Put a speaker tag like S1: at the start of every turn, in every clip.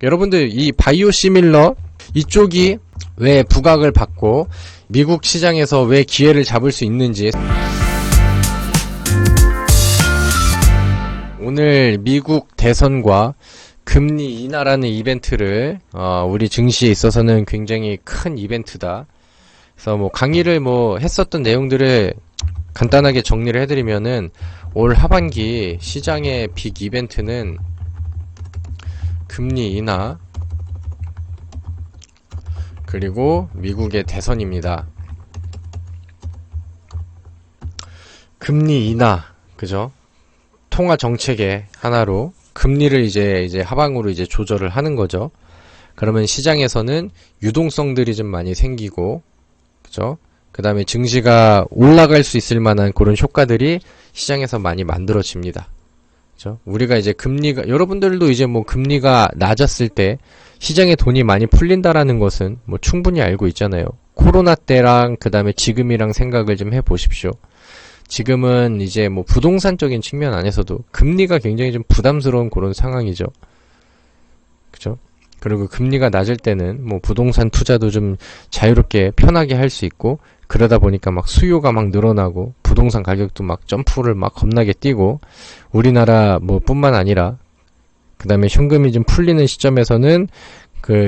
S1: 여러분들 이 바이오시밀러 이쪽이 왜 부각을 받고 미국 시장에서 왜 기회를 잡을 수 있는지, 오늘 미국 대선과 금리 인하라는 이벤트를 우리 증시에 있어서는 굉장히 큰 이벤트다. 그래서 뭐 강의를 했었던 내용들을 간단하게 정리를 해드리면은, 올 하반기 시장의 빅 이벤트는 금리 인하 그리고 미국의 대선입니다. 금리 인하, 그죠? 통화 정책의 하나로 금리를 이제 하방으로 이제 조절을 하는 거죠. 그러면 시장에서는 유동성들이 좀 많이 생기고, 그죠? 그 다음에 증시가 올라갈 수 있을 만한 그런 효과들이 시장에서 많이 만들어집니다. 그죠? 우리가 이제 금리가, 여러분들도 이제 금리가 낮았을 때 시장에 돈이 많이 풀린다라는 것은 충분히 알고 있잖아요. 코로나 때랑 그 다음에 지금이랑 생각을 좀 해보십시오. 지금은 이제 부동산적인 측면 안에서도 금리가 굉장히 좀 부담스러운 그런 상황이죠. 그죠? 그리고 금리가 낮을 때는 부동산 투자도 좀 자유롭게 편하게 할 수 있고, 그러다 보니까 수요가 늘어나고 부동산 가격도 점프를 겁나게 뛰고, 우리나라 뿐만 아니라 그 다음에 현금이 좀 풀리는 시점에서는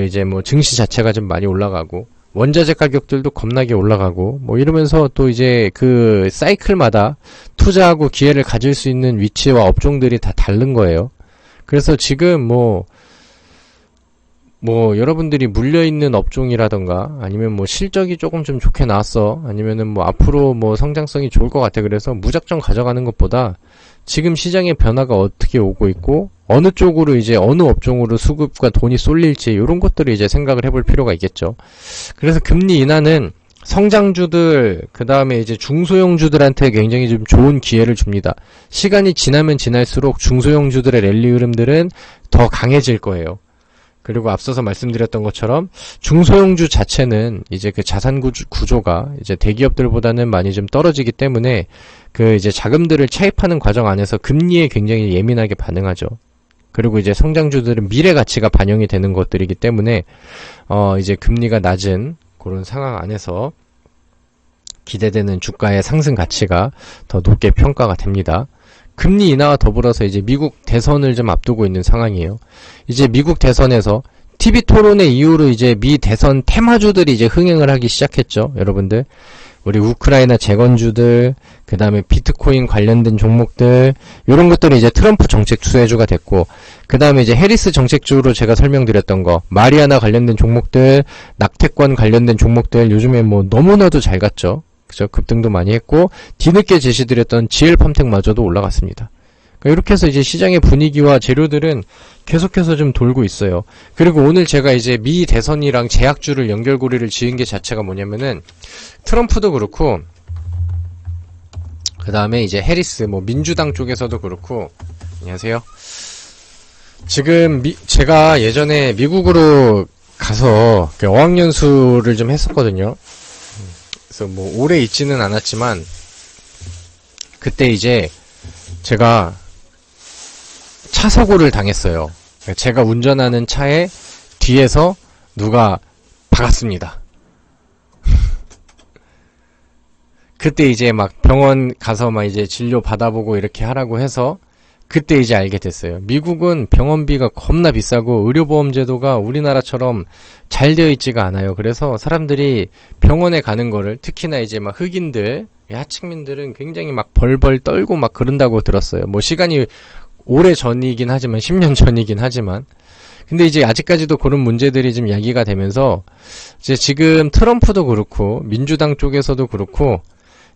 S1: 이제 증시 자체가 좀 많이 올라가고, 원자재 가격들도 겁나게 올라가고, 이러면서 또 이제 그 사이클마다 투자하고 기회를 가질 수 있는 위치와 업종들이 다 다른 거예요. 그래서 지금 여러분들이 물려있는 업종이라던가, 아니면 실적이 조금 좀 좋게 나왔어, 아니면은 앞으로 성장성이 좋을 것 같아, 그래서 무작정 가져가는 것보다 지금 시장의 변화가 어떻게 오고 있고, 어느 쪽으로 이제 어느 업종으로 수급과 돈이 쏠릴지, 이런 것들을 이제 생각을 해볼 필요가 있겠죠. 그래서 금리 인하는 성장주들, 그 다음에 이제 중소형주들한테 굉장히 좀 좋은 기회를 줍니다. 시간이 지나면 지날수록 중소형주들의 랠리 흐름들은 더 강해질 거예요. 그리고 앞서서 말씀드렸던 것처럼 중소형주 자체는 이제 그 자산 구조가 이제 대기업들보다는 많이 좀 떨어지기 때문에 그 이제 자금들을 차입하는 과정 안에서 금리에 굉장히 예민하게 반응하죠. 그리고 이제 성장주들은 미래 가치가 반영이 되는 것들이기 때문에 이제 금리가 낮은 그런 상황 안에서 기대되는 주가의 상승 가치가 더 높게 평가가 됩니다. 금리 인하와 더불어서 이제 미국 대선을 좀 앞두고 있는 상황이에요. 이제 미국 대선에서 TV 토론회 이후로 이제 미 대선 테마주들이 이제 흥행을 하기 시작했죠. 여러분들, 우리 우크라이나 재건주들, 그 다음에 비트코인 관련된 종목들, 이런 것들이 이제 트럼프 정책 수혜주가 됐고, 그 다음에 이제 해리스 정책주로 제가 설명드렸던 거, 마리아나 관련된 종목들, 낙태권 관련된 종목들, 요즘에 너무나도 잘 갔죠. 그죠? 급등도 많이 했고, 뒤늦게 제시드렸던 GL팜텍마저도 올라갔습니다. 그러니까 이렇게 해서 이제 시장의 분위기와 재료들은 계속해서 좀 돌고 있어요. 그리고 오늘 제가 이제 미 대선이랑 제약주를 연결고리를 지은 게 자체가 뭐냐면은, 트럼프도 그렇고, 그 다음에 이제 해리스, 민주당 쪽에서도 그렇고, 안녕하세요. 지금 제가 예전에 미국으로 가서 어학연수를 좀 했었거든요. 그래서 오래 있지는 않았지만, 그때 이제 제가 차 사고를 당했어요. 제가 운전하는 차에 뒤에서 누가 박았습니다. 그때 이제 병원 가서 이제 진료 받아보고 이렇게 하라고 해서, 그때 이제 알게 됐어요. 미국은 병원비가 겁나 비싸고 의료보험 제도가 우리나라처럼 잘 되어 있지가 않아요. 그래서 사람들이 병원에 가는 거를, 특히나 이제 흑인들, 하층민들은 굉장히 벌벌 떨고 그런다고 들었어요. 시간이 오래 전이긴 하지만, 10년 전이긴 하지만. 근데 이제 아직까지도 그런 문제들이 좀 야기가 되면서, 이제 지금 트럼프도 그렇고 민주당 쪽에서도 그렇고,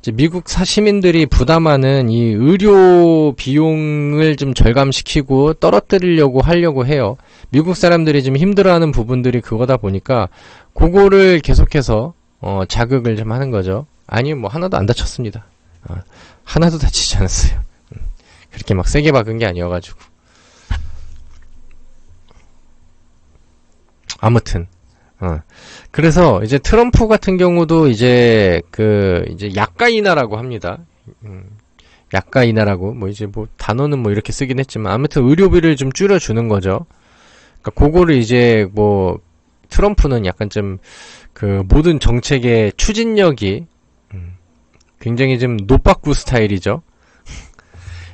S1: 이제 미국 시민들이 부담하는 이 의료 비용을 좀 절감시키고 떨어뜨리려고 하려고 해요. 미국 사람들이 좀 힘들어하는 부분들이 그거다 보니까 그거를 계속해서 자극을 좀 하는 거죠. 아니 하나도 안 다쳤습니다. 하나도 다치지 않았어요. 그렇게 세게 박은 게 아니어가지고. 아무튼 그래서 이제 트럼프 같은 경우도 이제 이제 약가 인하라고 합니다. 약가 인하라고, 이제 단어는 이렇게 쓰긴 했지만, 아무튼 의료비를 좀 줄여주는 거죠. 그러니까 그거를 이제 뭐 트럼프는 약간 좀 그 모든 정책의 추진력이 굉장히 좀 노빠꾸 스타일이죠.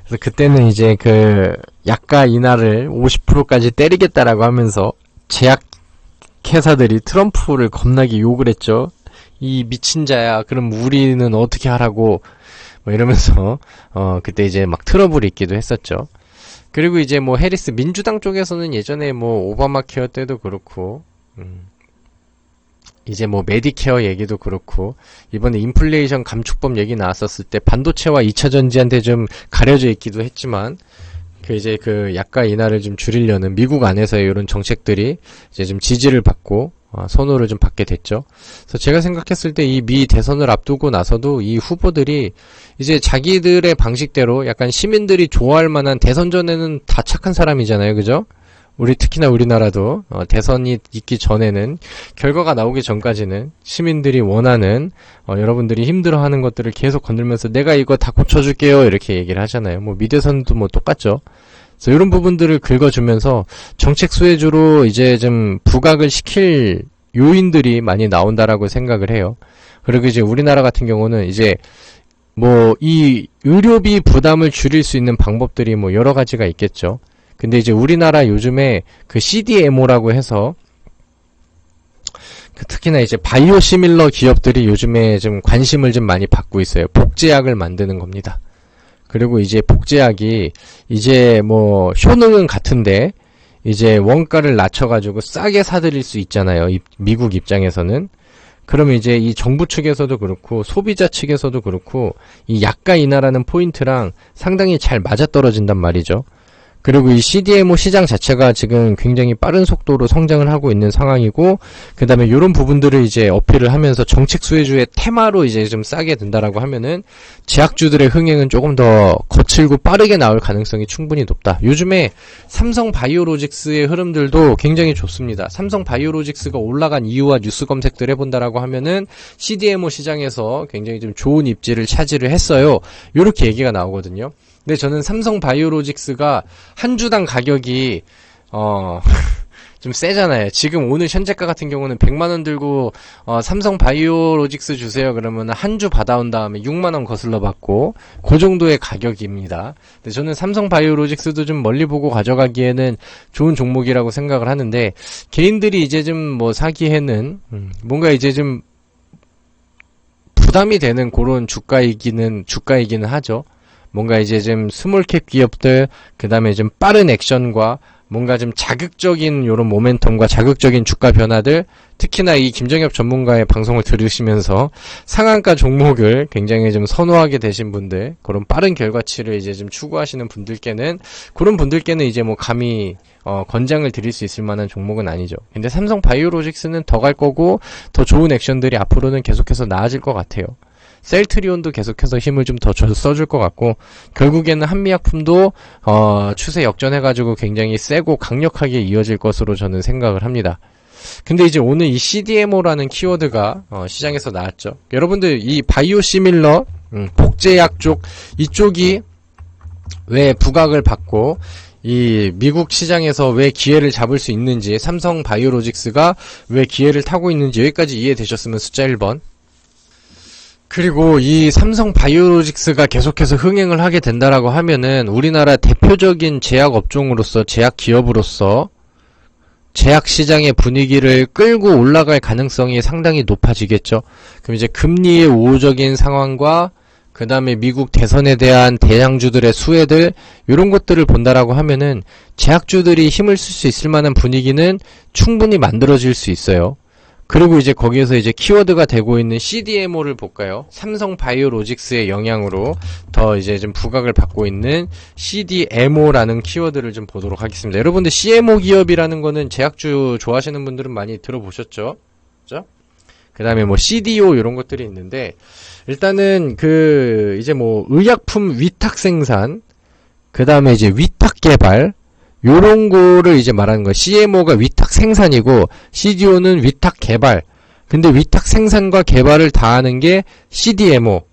S1: 그래서 그때는 이제 그 약가 인하를 50%까지 때리겠다라고 하면서 제약 회사들이 트럼프를 겁나게 욕을 했죠. 이 미친 자야. 그럼 우리는 어떻게 하라고 뭐 이러면서 그때 이제 막 트러블이 있기도 했었죠. 그리고 이제 뭐 해리스 민주당 쪽에서는 예전에 뭐 오바마 케어 때도 그렇고 이제 뭐 메디케어 얘기도 그렇고 이번에 인플레이션 감축법 얘기 나왔었을 때 반도체와 2차 전지한테 좀 가려져 있기도 했지만 그 이제 그 약가 인하를 좀 줄이려는 미국 안에서의 이런 정책들이 이제 좀 지지를 받고 선호를 좀 받게 됐죠. 그래서 제가 생각했을 때 이 미 대선을 앞두고 나서도 이 후보들이 이제 자기들의 방식대로 약간 시민들이 좋아할 만한 대선 전에는 다 착한 사람이잖아요. 그죠? 특히나 우리나라도 대선이 있기 전에는 결과가 나오기 전까지는 시민들이 원하는 여러분들이 힘들어하는 것들을 계속 건들면서 내가 이거 다 고쳐줄게요 이렇게 얘기를 하잖아요. 뭐 미대선도 뭐 똑같죠. 그래서 이런 부분들을 긁어주면서 정책 수혜주로 이제 좀 부각을 시킬 요인들이 많이 나온다라고 생각을 해요. 그리고 이제 우리나라 같은 경우는 이제 뭐 이 의료비 부담을 줄일 수 있는 방법들이 뭐 여러 가지가 있겠죠. 근데 이제 우리나라 요즘에 그 CDMO라고 해서 특히나 이제 바이오시밀러 기업들이 요즘에 좀 관심을 좀 많이 받고 있어요. 복제약을 만드는 겁니다. 그리고 이제 복제약이 이제 뭐 효능은 같은데 이제 원가를 낮춰가지고 싸게 사들일 수 있잖아요. 미국 입장에서는. 그러면 이제 이 정부 측에서도 그렇고 소비자 측에서도 그렇고 이 약가 인하라는 포인트랑 상당히 잘 맞아떨어진단 말이죠. 그리고 이 CDMO 시장 자체가 지금 굉장히 빠른 속도로 성장을 하고 있는 상황이고, 그 다음에 이런 부분들을 이제 어필을 하면서 정책 수혜주의 테마로 이제 좀 싸게 된다라고 하면은 제약주들의 흥행은 조금 더 거칠고 빠르게 나올 가능성이 충분히 높다. 요즘에 삼성 바이오로직스의 흐름들도 굉장히 좋습니다. 삼성 바이오로직스가 올라간 이유와 뉴스 검색들 해본다라고 하면은 CDMO 시장에서 굉장히 좀 좋은 입지를 차지를 했어요. 요렇게 얘기가 나오거든요. 근데 저는 삼성 바이오로직스가 한 주당 가격이 좀 세잖아요. 지금 오늘 현재가 같은 경우는 100만원 들고 삼성 바이오로직스 주세요 그러면 한 주 받아온 다음에 6만원 거슬러 받고 그 정도의 가격입니다. 근데 저는 삼성 바이오로직스도 좀 멀리 보고 가져가기에는 좋은 종목이라고 생각을 하는데, 개인들이 이제 좀 뭐 사기에는 뭔가 이제 좀 부담이 되는 그런 주가이기는 하죠. 뭔가 이제 좀 스몰캡 기업들, 그 다음에 좀 빠른 액션과 뭔가 좀 자극적인 요런 모멘텀과 자극적인 주가 변화들, 특히나 이 김정엽 전문가의 방송을 들으시면서 상한가 종목을 굉장히 좀 선호하게 되신 분들, 그런 빠른 결과치를 이제 좀 추구하시는 분들께는, 그런 분들께는 이제 뭐 감히 권장을 드릴 수 있을 만한 종목은 아니죠. 근데 삼성 바이오로직스는 더 갈 거고 더 좋은 액션들이 앞으로는 계속해서 나아질 것 같아요. 셀트리온도 계속해서 힘을 좀 더 써줄 것 같고, 결국에는 한미약품도 추세 역전해가지고 굉장히 세고 강력하게 이어질 것으로 저는 생각을 합니다. 근데 이제 오늘 이 CDMO라는 키워드가 시장에서 나왔죠. 여러분들 이 바이오시밀러 복제약 쪽, 이쪽이 왜 부각을 받고 이 미국 시장에서 왜 기회를 잡을 수 있는지, 삼성 바이오로직스가 왜 기회를 타고 있는지 여기까지 이해되셨으면 숫자 1번. 그리고 이 삼성 바이오로직스가 계속해서 흥행을 하게 된다라고 하면은 우리나라 대표적인 제약 업종으로서, 제약 기업으로서 제약 시장의 분위기를 끌고 올라갈 가능성이 상당히 높아지겠죠. 그럼 이제 금리의 우호적인 상황과 그 다음에 미국 대선에 대한 대장주들의 수혜들, 이런 것들을 본다라고 하면은 제약주들이 힘을 쓸 수 있을 만한 분위기는 충분히 만들어질 수 있어요. 그리고 이제 거기에서 이제 키워드가 되고 있는 CDMO를 볼까요? 삼성 바이오로직스의 영향으로 더 이제 좀 부각을 받고 있는 CDMO라는 키워드를 좀 보도록 하겠습니다. 여러분들 CMO 기업이라는 거는 제약주 좋아하시는 분들은 많이 들어보셨죠? 그죠? 그 다음에 뭐 CDO 이런 것들이 있는데, 일단은 그 이제 뭐 의약품 위탁 생산, 그 다음에 이제 위탁 개발, 요런 거를 이제 말하는 거예요. CMO가 위탁 생산이고 CDO는 위탁 개발. 근데 위탁 생산과 개발을 다 하는 게 CDMO.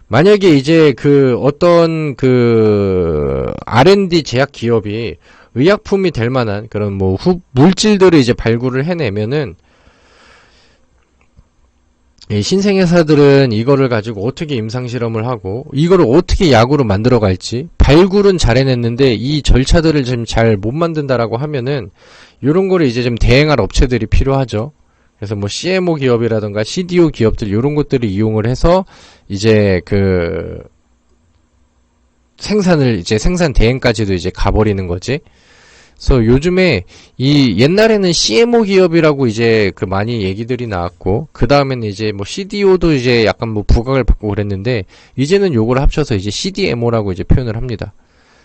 S1: 만약에 이제 그 어떤 그 R&D 제약 기업이 의약품이 될 만한 그런 뭐 물질들을 이제 발굴을 해내면은 이 신생회사들은 이거를 가지고 어떻게 임상실험을 하고 이거를 어떻게 약으로 만들어 갈지 발굴은 잘 해냈는데 이 절차들을 좀 잘 못 만든다라고 하면은 요런 거를 이제 좀 대행할 업체들이 필요하죠. 그래서 뭐 CMO 기업이라던가 CDO 기업들 요런 것들을 이용을 해서 이제 그 생산 대행까지도 이제 가버리는 거지. 그래서 요즘에 옛날에는 CMO 기업이라고 이제 그 많이 얘기들이 나왔고, 그 다음에는 이제 뭐 CDO도 이제 약간 뭐 부각을 받고 그랬는데, 이제는 요거를 합쳐서 이제 CDMO라고 이제 표현을 합니다.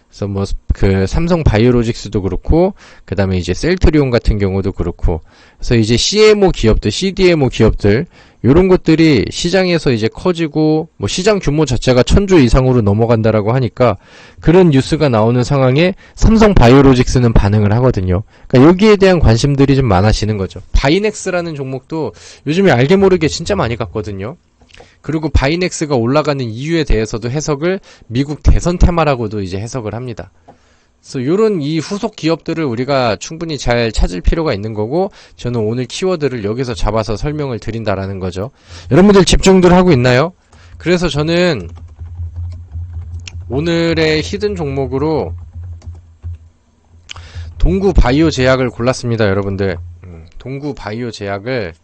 S1: 그래서 뭐 그 삼성 바이오로직스도 그렇고, 그 다음에 이제 셀트리온 같은 경우도 그렇고, 그래서 이제 CMO 기업들, CDMO 기업들 요런 것들이 시장에서 이제 커지고 뭐 시장 규모 자체가 1000조 이상으로 넘어간다라고 하니까 그런 뉴스가 나오는 상황에 삼성 바이오로직스는 반응을 하거든요. 그러니까 여기에 대한 관심들이 좀 많아지는 거죠. 바이넥스라는 종목도 요즘에 알게 모르게 진짜 많이 갔거든요. 그리고 바이넥스가 올라가는 이유에 대해서도 해석을 미국 대선 테마라고도 이제 해석을 합니다. 그래서 요런 이 후속 기업들을 우리가 충분히 잘 찾을 필요가 있는 거고, 저는 오늘 키워드를 여기서 잡아서 설명을 드린다라는 거죠. 여러분들 집중들 하고 있나요? 그래서 저는 오늘의 히든 종목으로 동구 바이오 제약을 골랐습니다, 여러분들. 동구 바이오 제약을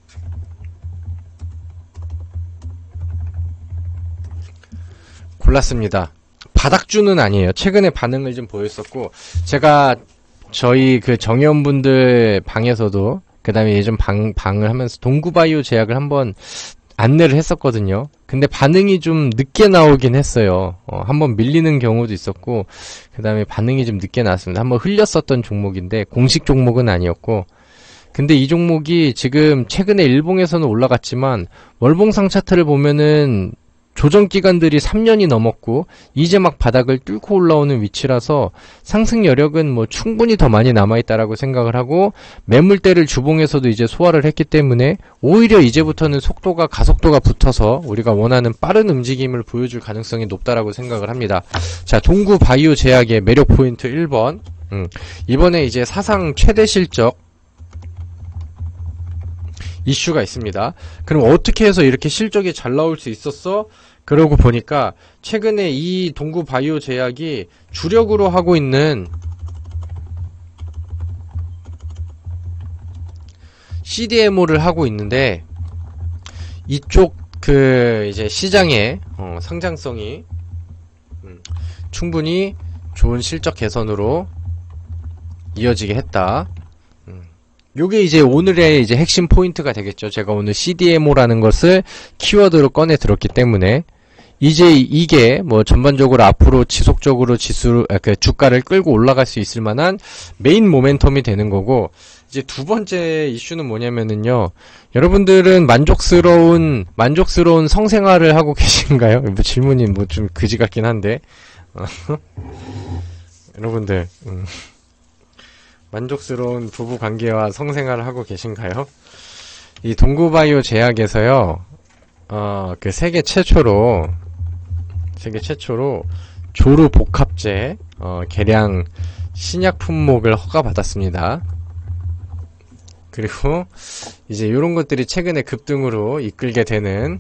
S1: 골랐습니다. 바닥주는 아니에요. 최근에 반응을 좀 보였었고, 제가 저희 그 정의원분들 방에서도 그 다음에 예전 방을 하면서 동구바이오 제약을 한번 안내를 했었거든요. 근데 반응이 좀 늦게 나오긴 했어요. 한번 밀리는 경우도 있었고, 그 다음에 반응이 좀 늦게 나왔습니다. 한번 흘렸었던 종목인데 공식 종목은 아니었고, 근데 이 종목이 지금 최근에 일봉에서는 올라갔지만 월봉상 차트를 보면은 조정 기간들이 3년이 넘었고 이제 막 바닥을 뚫고 올라오는 위치라서 상승 여력은 뭐 충분히 더 많이 남아있다라고 생각을 하고, 매물대를 주봉에서도 이제 소화를 했기 때문에 오히려 이제부터는 가속도가 붙어서 우리가 원하는 빠른 움직임을 보여줄 가능성이 높다라고 생각을 합니다. 자, 동구 바이오 제약의 매력 포인트 1번. 이번에 이제 사상 최대 실적 이슈가 있습니다. 그럼 어떻게 해서 이렇게 실적이 잘 나올 수 있었어? 그러고 보니까 최근에 이 동구 바이오 제약이 주력으로 하고 있는 CDMO를 하고 있는데, 이쪽 그 이제 시장의 성장성이 충분히 좋은 실적 개선으로 이어지게 했다. 요게 이제 오늘의 이제 핵심 포인트가 되겠죠. 제가 오늘 CDMO라는 것을 키워드로 꺼내 들었기 때문에 이제 이게 뭐 전반적으로 앞으로 지속적으로 주가를 끌고 올라갈 수 있을 만한 메인 모멘텀이 되는 거고, 이제 두 번째 이슈는 뭐냐면은요. 여러분들은 만족스러운 성생활을 하고 계신가요? 뭐 질문이 뭐 좀 그지 같긴 한데. 여러분들, 만족스러운 부부 관계와 성생활을 하고 계신가요? 이 동구바이오 제약에서요, 그 세계 최초로 조루 복합제, 개량 신약 품목을 허가받았습니다. 그리고 이제 이런 것들이 최근에 급등으로 이끌게 되는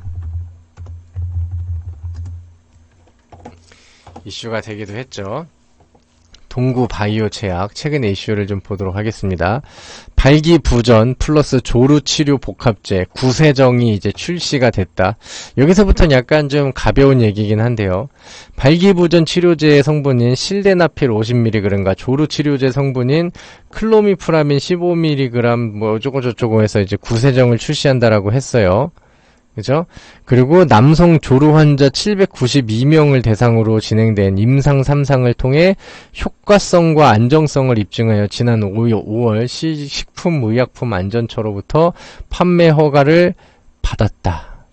S1: 이슈가 되기도 했죠. 동구 바이오 제약 최근의 이슈를 좀 보도록 하겠습니다. 발기부전 플러스 조루 치료 복합제 구세정이 이제 출시가 됐다. 여기서부터는 약간 좀 가벼운 얘기긴 한데요. 발기부전 치료제의 성분인 실데나필 50mg과 조루 치료제 성분인 클로미프라민 15mg 뭐 어쩌고저쩌고 해서 이제 구세정을 출시한다라고 했어요. 그죠? 그리고 남성 조루 환자 792명을 대상으로 진행된 임상 3상을 통해 효과성과 안정성을 입증하여 지난 5월 식품의약품안전처로부터 판매 허가를 받았다.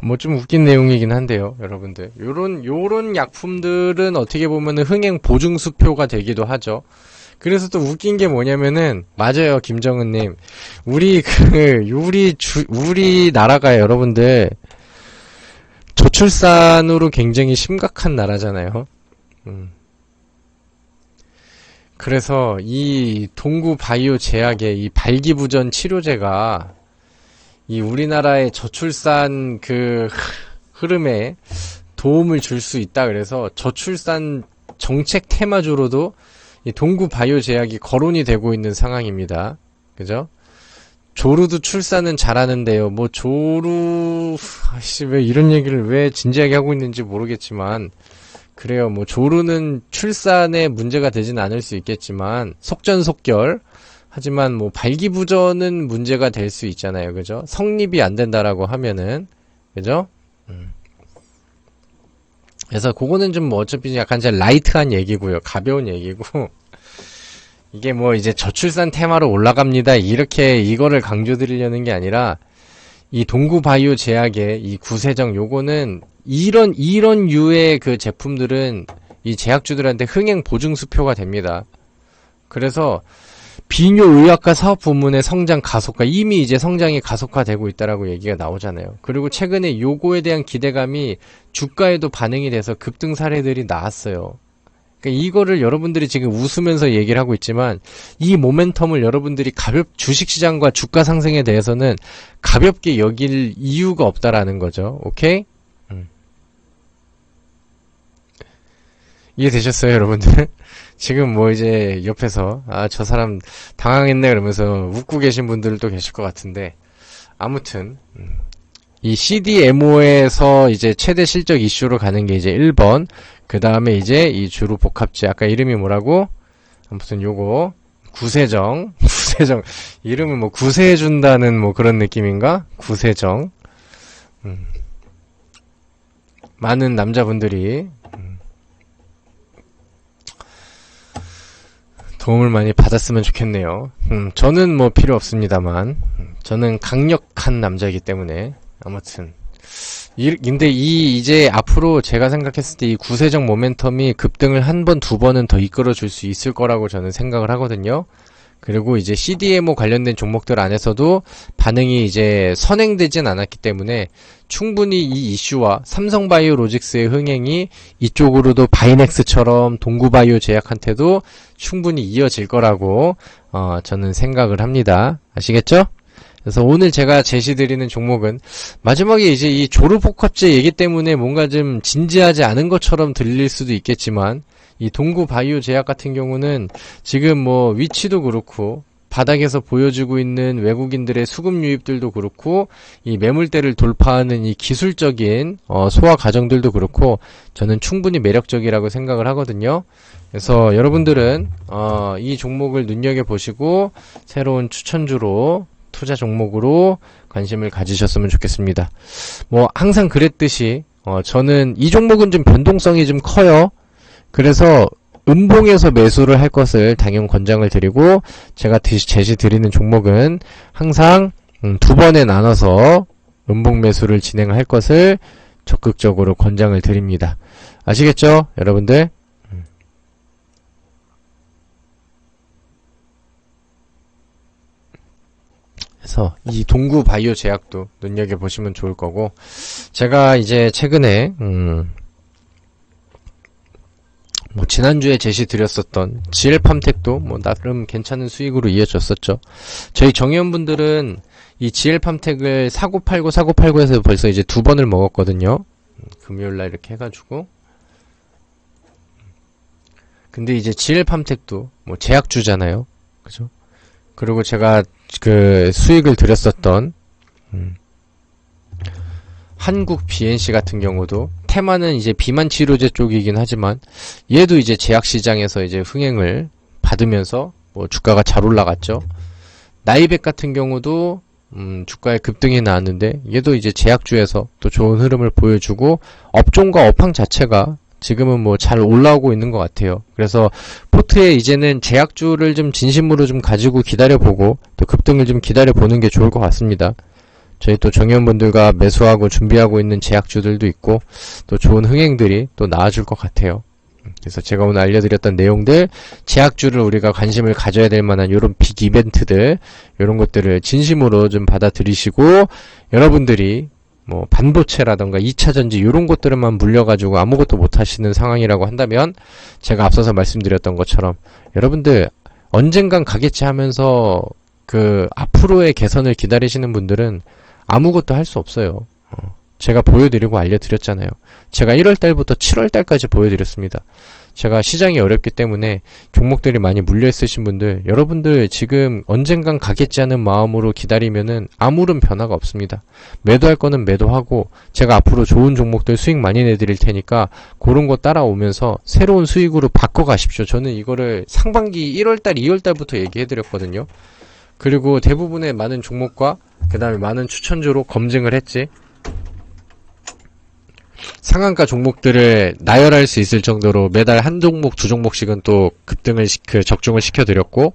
S1: 뭐 좀 웃긴 내용이긴 한데요, 여러분들. 요런 약품들은 어떻게 보면은 흥행 보증수표가 되기도 하죠. 그래서 또 웃긴 게 뭐냐면은, 맞아요, 김정은님. 우리나라가 여러분들, 저출산으로 굉장히 심각한 나라잖아요. 그래서 이 동구 바이오 제약의 이 발기부전 치료제가 이 우리나라의 저출산 그 흐름에 도움을 줄 수 있다. 그래서 저출산 정책 테마주로도 이 동구 바이오 제약이 거론이 되고 있는 상황입니다. 그죠? 조루도 출산은 잘하는데요. 뭐 조루 왜 이런 얘기를 왜 진지하게 하고 있는지 모르겠지만 그래요. 뭐 조루는 출산에 문제가 되진 않을 수 있겠지만 속전속결 하지만 뭐 발기부전은 문제가 될 수 있잖아요. 그죠? 성립이 안 된다라고 하면은 그죠? 그래서 그거는 좀 뭐 어차피 약간 이제 라이트한 얘기고요. 가벼운 얘기고 이게 뭐 이제 저출산 테마로 올라갑니다. 이렇게 이거를 강조드리려는 게 아니라 이 동구 바이오 제약의 이 구세정 요거는 이런 유의 그 제품들은 이 제약주들한테 흥행 보증 수표가 됩니다. 그래서 비뇨의학과 사업부문의 성장 가속화, 이미 이제 성장이 가속화되고 있다라고 얘기가 나오잖아요. 그리고 최근에 요거에 대한 기대감이 주가에도 반영이 돼서 급등 사례들이 나왔어요. 그러니까 이거를 여러분들이 지금 웃으면서 얘기를 하고 있지만 이 모멘텀을 여러분들이 주식시장과 주가 상승에 대해서는 가볍게 여길 이유가 없다라는 거죠. 오케이? 이해되셨어요, 여러분들? 지금 뭐 이제 옆에서 저 사람 당황했네 그러면서 웃고 계신 분들도 계실 것 같은데 아무튼 이 CDMO에서 이제 최대 실적 이슈로 가는 게 이제 1번, 그 다음에 이제 이 주로 복합제, 아까 이름이 뭐라고? 아무튼 요거 구세정 이름은 뭐 구세해준다는 뭐 그런 느낌인가? 구세정. 많은 남자분들이 도움을 많이 받았으면 좋겠네요. 저는 뭐 필요 없습니다만 저는 강력한 남자이기 때문에 아무튼 근데 이제 앞으로 제가 생각했을 때 이 구세적 모멘텀이 급등을 한 번, 두 번은 더 이끌어 줄 수 있을 거라고 저는 생각을 하거든요. 그리고 이제 CDMO 관련된 종목들 안에서도 반응이 이제 선행되진 않았기 때문에 충분히 이 이슈와 삼성바이오로직스의 흥행이 이쪽으로도 바이넥스처럼 동구바이오 제약한테도 충분히 이어질 거라고 저는 생각을 합니다. 아시겠죠? 그래서 오늘 제가 제시드리는 종목은 마지막에 이제 이 조르복합제 얘기 때문에 뭔가 좀 진지하지 않은 것처럼 들릴 수도 있겠지만 이 동구 바이오 제약 같은 경우는 지금 뭐 위치도 그렇고 바닥에서 보여주고 있는 외국인들의 수급 유입들도 그렇고 이 매물대를 돌파하는 이 기술적인 소화 과정들도 그렇고 저는 충분히 매력적이라고 생각을 하거든요. 그래서 여러분들은 이 종목을 눈여겨보시고 새로운 추천주로 투자 종목으로 관심을 가지셨으면 좋겠습니다. 뭐 항상 그랬듯이 저는 이 종목은 좀 변동성이 좀 커요. 그래서 음봉에서 매수를 할 것을 당연 권장을 드리고 제가 제시 드리는 종목은 항상 두 번에 나눠서 음봉 매수를 진행할 것을 적극적으로 권장을 드립니다. 아시겠죠, 여러분들? 그래서 이 동구 바이오 제약도 눈여겨보시면 좋을 거고 제가 이제 최근에 뭐 지난주에 제시 드렸었던 GL팜텍도 뭐 나름 괜찮은 수익으로 이어졌었죠. 저희 정의원분들은 이 GL팜텍을 사고 팔고 해서 벌써 이제 두 번을 먹었거든요. 금요일날 이렇게 해가지고. 근데 이제 GL팜텍도 뭐 제약주잖아요. 그죠? 그리고 제가 그 수익을 드렸었던 한국 BNC 같은 경우도 테마는 이제 비만 치료제 쪽이긴 하지만 얘도 이제 제약시장에서 이제 흥행을 받으면서 뭐 주가가 잘 올라갔죠. 나이백 같은 경우도 주가에 급등이 나왔는데 얘도 이제 제약주에서 또 좋은 흐름을 보여주고 업종과 업황 자체가 지금은 뭐 잘 올라오고 있는 것 같아요. 그래서 포트에 이제는 제약주를 좀 진심으로 좀 가지고 기다려보고 또 급등을 좀 기다려보는 게 좋을 것 같습니다. 저희 또 정의원분들과 매수하고 준비하고 있는 제약주들도 있고 또 좋은 흥행들이 또 나와줄 것 같아요. 그래서 제가 오늘 알려드렸던 내용들, 제약주를 우리가 관심을 가져야 될 만한 요런 빅 이벤트들, 요런 것들을 진심으로 좀 받아들이시고 여러분들이 뭐 반도체라던가 2차전지 이런 것들만 물려가지고 아무것도 못하시는 상황이라고 한다면 제가 앞서서 말씀드렸던 것처럼 여러분들 언젠간 가겠지 하면서 그 앞으로의 개선을 기다리시는 분들은 아무것도 할 수 없어요. 제가 보여드리고 알려드렸잖아요. 제가 1월달부터 7월달까지 보여드렸습니다. 제가 시장이 어렵기 때문에 종목들이 많이 물려있으신 분들, 여러분들 지금 언젠간 가겠지 하는 마음으로 기다리면은 아무런 변화가 없습니다. 매도할 거는 매도하고 제가 앞으로 좋은 종목들 수익 많이 내드릴 테니까 그런 거 따라오면서 새로운 수익으로 바꿔가십시오. 저는 이거를 상반기 1월달, 2월달부터 얘기해드렸거든요. 그리고 대부분의 많은 종목과 그 다음에 많은 추천주로 검증을 했지. 상한가 종목들을 나열할 수 있을 정도로 매달 한 종목, 두 종목씩은 또 급등을 적중을 시켜드렸고,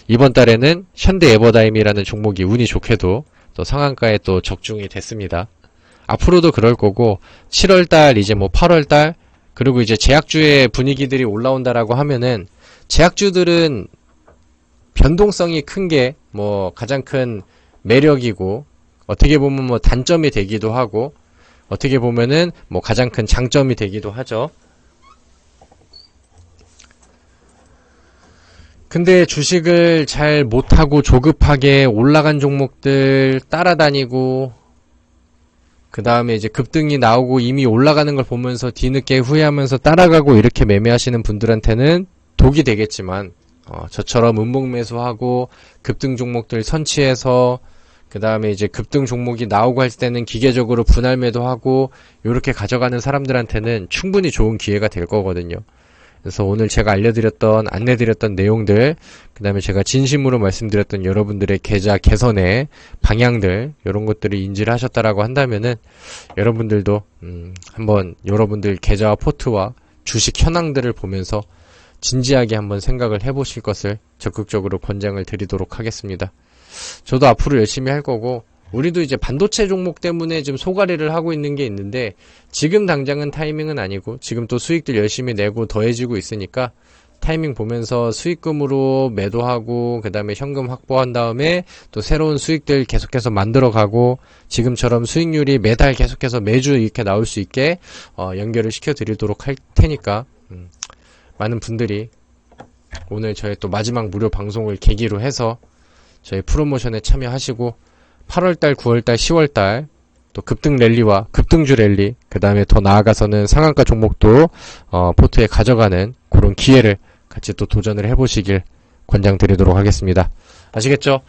S1: 이번 달에는 현대 에버다임이라는 종목이 운이 좋게도 또 상한가에 또 적중이 됐습니다. 앞으로도 그럴 거고, 7월달, 이제 뭐 8월달, 그리고 이제 제약주의 분위기들이 올라온다라고 하면은, 제약주들은 변동성이 큰 게 뭐 가장 큰 매력이고, 어떻게 보면 뭐 단점이 되기도 하고, 어떻게 보면은 뭐 가장 큰 장점이 되기도 하죠. 근데 주식을 잘 못하고 조급하게 올라간 종목들 따라다니고, 그 다음에 이제 급등이 나오고 이미 올라가는 걸 보면서 뒤늦게 후회하면서 따라가고 이렇게 매매하시는 분들한테는 독이 되겠지만, 저처럼 음봉매수하고 급등 종목들 선취해서 그 다음에 이제 급등 종목이 나오고 할 때는 기계적으로 분할 매도하고 요렇게 가져가는 사람들한테는 충분히 좋은 기회가 될 거거든요. 그래서 오늘 제가 안내드렸던 내용들, 그 다음에 제가 진심으로 말씀드렸던 여러분들의 계좌 개선의 방향들, 요런 것들을 인지를 하셨다라고 한다면은 여러분들도 한번 여러분들 계좌와 포트와 주식 현황들을 보면서 진지하게 한번 생각을 해보실 것을 적극적으로 권장을 드리도록 하겠습니다. 저도 앞으로 열심히 할 거고, 우리도 이제 반도체 종목 때문에 좀 소가리를 하고 있는 게 있는데, 지금 당장은 타이밍은 아니고, 지금 또 수익들 열심히 내고 더해지고 있으니까, 타이밍 보면서 수익금으로 매도하고, 그 다음에 현금 확보한 다음에, 또 새로운 수익들 계속해서 만들어가고, 지금처럼 수익률이 매달 계속해서 매주 이렇게 나올 수 있게, 연결을 시켜드리도록 할 테니까, 많은 분들이 오늘 저의 또 마지막 무료 방송을 계기로 해서 저희 프로모션에 참여하시고 8월달, 9월달, 10월달 또 급등 랠리와 급등주 랠리, 그 다음에 더 나아가서는 상한가 종목도 포트에 가져가는 그런 기회를 같이 또 도전을 해보시길 권장드리도록 하겠습니다. 아시겠죠?